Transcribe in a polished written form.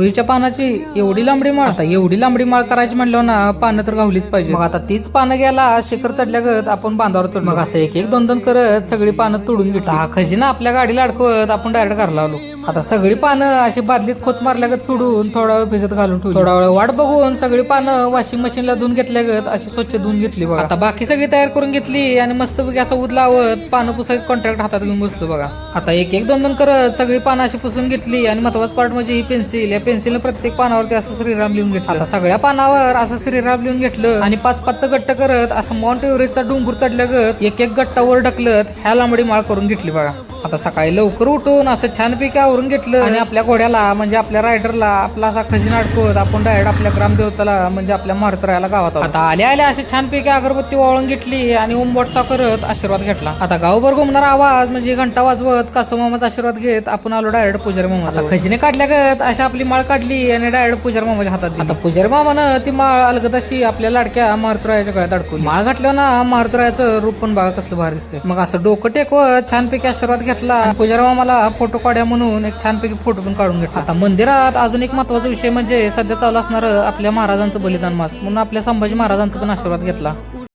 रुईच्या पानाची एवढी लांबडी माळ, आता एवढी लांबडी माळ करायची म्हणलं ना पानं तर गावलीच पाहिजे. मग आता तीच पानं गेला शिखर चढल्यागत आपण बांधावर चढ. मग असं एक एक दोन दोन करत सगळी पानं तोडून घेतली. हा खजिना आपल्या गाडीला अडकवत आपण डायरेक्ट घरला आलो. आता सगळी पानं अशी बादलीत खोच मारल्यागत सोडून थोडा वेळ भिजत घालून ठेवली. थोडा वेळ वाट बघून सगळी पानं वॉशिंग मशीनला धुवून घेतल्यागत अशी स्वच्छ धुवून घेतली बघा. आता बाकी सगळी तयार करून घेतली आणि मस्तपैकी असं ऊद लावत पानं पुसायचं कॉन्ट्रॅक्ट हातात घेऊन बसलो बघा. आता एक एक दोन दोन करत सगळी पानं अशी पुसून घेतली आणि महत्वाचा पार्ट म्हणजे ही पेन्सिल. या पेन्सिलने प्रत्येक पानावरती असं श्रीराम लिहून घेतलं. आता सगळ्या पानावर असं श्रीराम लिहून घेतलं आणि 5-5 गट्ट करत असं माउंट एव्हरेस्टचा डोंगर चढल्यागत एक एक गट्टावर ढकलत ह्या लांबडी माळ करून घेतली बघा. आता सकाळी लवकर उठून असं छानपैकी आवरून घेतलं आणि आपल्या घोड्याला म्हणजे आपल्या रायडरला आपला असा खजिना अडकवत आपण डायरेक्ट आपल्या ग्रामदेवताला म्हणजे आपल्या मारुतीरायाला गावात आलो. आता आल्या आल्या अशी छानपैकी अगरबत्ती वाळून घेतली आणि ओमबोटसा करत आशीर्वाद घेतला. आता गावभर घुमणारा आवाज म्हणजे घंटा वाजवत कासू मामाचा आशीर्वाद घेत आपण आलो डायरेक्ट पुजारी मामा. आता खजिने काढल्यागत अशी आपली माळ काढली आणि डायरेक्ट पुजारी मामाच्या हातात दिली. आता पुजारी मामानं ती माळ अलगद अशी आपल्या लाडक्या मारुतीरायाच्या गळ्यात अडकवली. माळ घातल्यावर ना मारुतीरायाचं रूप पण बघा कसलं भारी दिसते. मग असं डोकं टेकवत छानपैकी आशीर्वाद घेतला. पुजारी मामाला फोटो काढ्या म्हणून एक छानपैकी फोटो पण काढून घेतला. आता मंदिरात अजून एक महत्वाचा विषय म्हणजे सध्या चालू असणार आपल्या महाराजांचं बलिदान मास म्हणून आपल्या संभाजी महाराजांचा पण आशीर्वाद घेतला.